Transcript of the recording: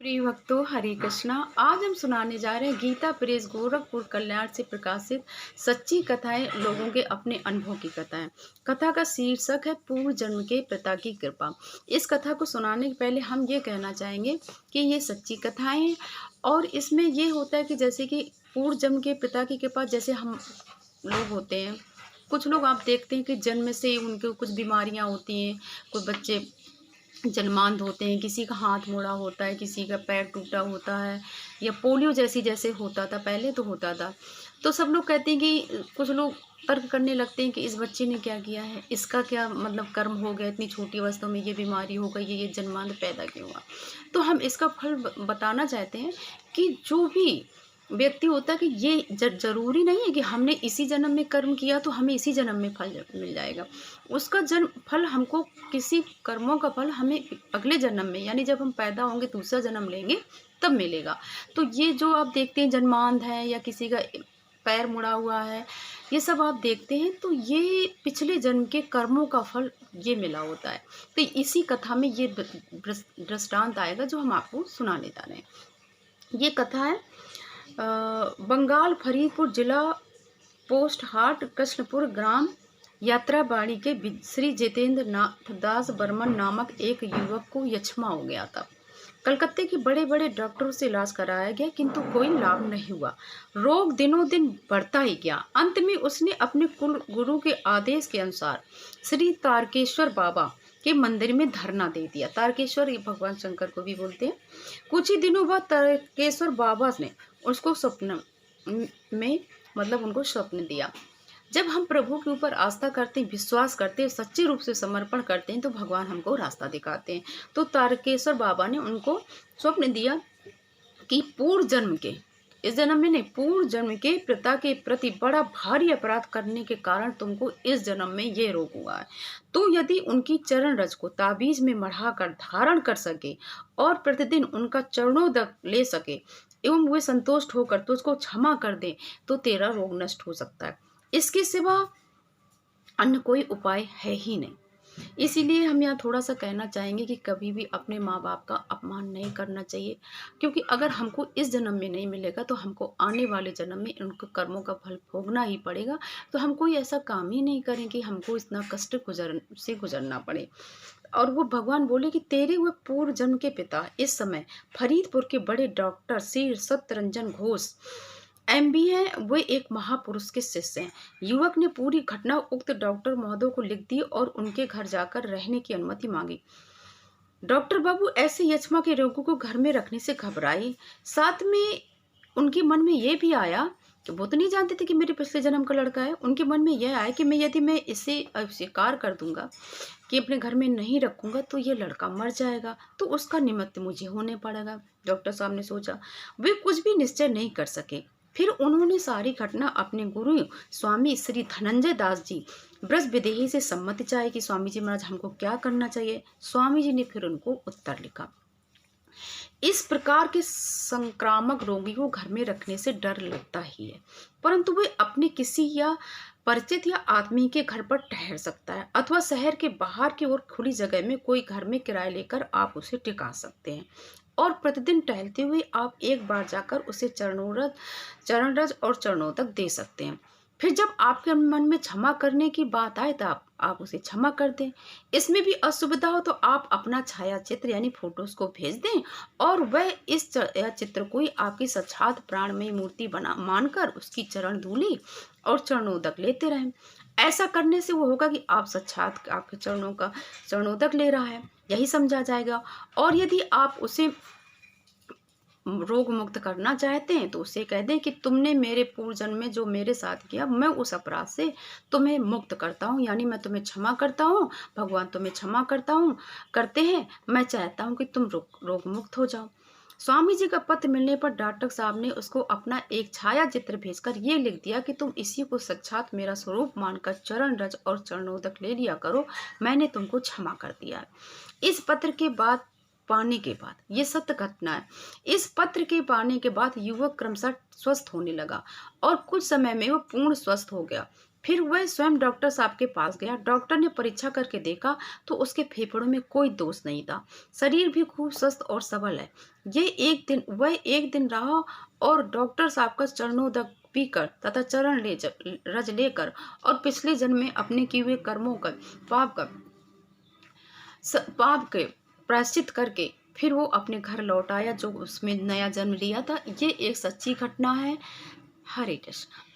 प्रिय भक्तों, हरे कृष्णा। आज हम सुनाने जा रहे हैं गीता प्रेस गोरखपुर कल्याण से प्रकाशित सच्ची कथाएं, लोगों के अपने अनुभव की कथाएं। कथा का शीर्षक है पूर्व जन्म के पिता की कृपा। इस कथा को सुनाने के पहले हम ये कहना चाहेंगे कि ये सच्ची कथाएं हैं और इसमें ये होता है कि जैसे कि पूर्व जन्म के पिता की कृपा, जैसे हम लोग होते हैं, कुछ लोग आप देखते हैं कि जन्म से ही उनको कुछ बीमारियां होती हैं। कोई बच्चे जन्मांध होते हैं, किसी का हाथ मुड़ा होता है, किसी का पैर टूटा होता है, या पोलियो जैसी जैसे होता था पहले तो होता था। तो सब लोग कहते हैं कि कुछ लोग तर्क करने लगते हैं कि इस बच्चे ने क्या किया है, इसका क्या मतलब कर्म हो गया, इतनी छोटी अवस्था में ये बीमारी हो गई, ये जन्मांध पैदा क्यों हुआ। तो हम इसका फल बताना चाहते हैं कि जो भी व्यक्ति होता है कि ये जरूरी नहीं है कि हमने इसी जन्म में कर्म किया तो हमें इसी जन्म में फल मिल जाएगा। उसका जन्म फल हमको, किसी कर्मों का फल हमें अगले जन्म में, यानी जब हम पैदा होंगे दूसरा जन्म लेंगे तब मिलेगा। तो ये जो आप देखते हैं जन्मांध है या किसी का पैर मुड़ा हुआ है, ये सब आप देखते हैं तो ये पिछले जन्म के कर्मों का फल ये मिला होता है। तो इसी कथा में ये दृष्टांत आएगा जो हम आपको सुनाने जा रहे हैं। ये कथा है बंगाल, फरीदपुर जिला, पोस्ट हाट, कृष्णपुर ग्राम, यात्राबाड़ी के श्री जितेंद्र नाथ दास बर्मन नामक एक युवक को यक्ष्मा हो गया था। कलकत्ते के बड़े बड़े डॉक्टरों से इलाज कराया गया किंतु कोई लाभ नहीं हुआ। रोग दिनों दिन बढ़ता ही गया। अंत में उसने अपने कुल गुरु के आदेश के अनुसार श्री तारकेश्वर बाबा के मंदिर में धरना दे दिया। तारकेश्वर ये भगवान शंकर को भी बोलते हैं। कुछ ही दिनों बाद तारकेश्वर बाबा ने उसको स्वप्न में, मतलब उनको स्वप्न दिया। जब हम प्रभु के ऊपर आस्था करते हैं, विश्वास करते हैं, सच्चे रूप से समर्पण करते हैं तो भगवान हमको रास्ता दिखाते हैं। तो तारकेश्वर बाबा ने उनको स्वप्न दिया कि पूर्व जन्म के, इस जन्म में नहीं, पूर्व जन्म के पिता के प्रति बड़ा भारी अपराध करने के कारण तुमको इस जन्म में ये रोग हुआ है। तो यदि उनकी चरण रज को ताबीज में मढ़ाकर धारण कर सके और प्रतिदिन उनका चरणोदक ले सके एवं वे संतुष्ट होकर तुझको क्षमा कर दे तो तेरा रोग नष्ट हो सकता है। इसके सिवा अन्य कोई उपाय है ही नहीं। इसीलिए हम यहाँ थोड़ा सा कहना चाहेंगे कि कभी भी अपने माँ बाप का अपमान नहीं करना चाहिए, क्योंकि अगर हमको इस जन्म में नहीं मिलेगा तो हमको आने वाले जन्म में उनके कर्मों का फल भोगना ही पड़ेगा। तो हम कोई ऐसा काम ही नहीं करें कि हमको इतना कष्ट गुजरना पड़े। और वो भगवान बोले कि तेरे हुए पूर्व जन्म के पिता इस समय फरीदपुर के बड़े डॉक्टर श्री सत्यरंजन घोष MB हैं, वे एक महापुरुष के शिष्य हैं। युवक ने पूरी घटना उक्त डॉक्टर महोदय को लिख दी और उनके घर जाकर रहने की अनुमति मांगी। डॉक्टर बाबू ऐसे यक्ष्मा के रोगी को घर में रखने से घबराए। साथ में उनके मन में यह भी आया कि वो तो नहीं जानते थे कि मेरे पिछले जन्म का लड़का है। उनके मन में यह आया कि यदि मैं इसे स्वीकार कर दूंगा कि अपने घर में नहीं रखूंगा तो ये लड़का मर जाएगा, तो उसका निमित्त मुझे होने पड़ेगा। डॉक्टर साहब ने सोचा। वे कुछ भी निश्चय नहीं कर सके। फिर उन्होंने सारी घटना अपने गुरु स्वामी श्री धनंजय दास जी ब्रज विदेही से सम्मति चाही कि स्वामी जी महाराज हमको क्या करना चाहिए। स्वामी जी ने फिर उनको उत्तर लिखा। इस प्रकार के संक्रामक रोगी को घर में रखने से डर लगता ही है, परंतु वे अपने किसी या परिचित या आदमी के घर पर ठहर सकता है अथवा शहर के बाहर की ओर खुली जगह में कोई घर में किराए लेकर आप उसे टिका सकते हैं और प्रतिदिन टहलते हुए आप एक बार जाकर उसे चरणरज और चरणोदक दे सकते हैं। फिर जब आपके मन में क्षमा करने की बात आए तो आप उसे क्षमा कर दें। इसमें भी असुविधा हो तो आप अपना छाया चित्र यानी फोटोज को भेज दें और वह इस चित्र को ही आपकी साक्षात प्राणमयी मूर्ति बना मानकर उसकी चरण धूली और चरणोदक लेते रहें। ऐसा करने से वो होगा कि आप साक्षात आपके चरणों का चरणोदक ले रहा है, यही समझा जाएगा। और यदि आप उसे रोग मुक्त करना चाहते हैं तो उसे कह दें कि तुमने मेरे पूर्व जन्म में जो मेरे साथ किया, मैं उस अपराध से तुम्हें मुक्त करता हूँ, यानी मैं तुम्हें क्षमा करता हूँ, भगवान तुम्हें क्षमा करते हैं, मैं चाहता हूँ कि तुम रोग मुक्त हो जाओ। स्वामी जी का पत्र मिलने पर डॉक्टर साहब ने उसको अपना एक छाया चित्र भेजकर ये लिख दिया कि तुम इसी को साक्षात मेरा स्वरूप मानकर चरण रज और चरणोदक ले लिया करो, मैंने तुमको क्षमा कर दिया है। इस पत्र के बाद पाने के बाद, ये सत्य घटना है, इस पत्र के पाने के बाद युवक क्रमशः स्वस्थ होने लगा और कुछ समय में वो पूर्ण स्वस्थ हो गया। फिर वह स्वयं डॉक्टर साहब के पास गया। डॉक्टर ने परीक्षा करके देखा तो उसके फेफड़ों में कोई दोष नहीं था। शरीर भी खूब स्वस्थ और सबल है। वह एक दिन रहा और डॉक्टर साहब का चरणोदक पीकर तथा चरण ले रज लेकर और पिछले जन्म में अपने किए हुए कर्मों का पाप का पाप के प्रायश्चित करके फिर वो अपने घर लौट आया, जो उसमें नया जन्म लिया था। ये एक सच्ची घटना है। हरे कृष्ण।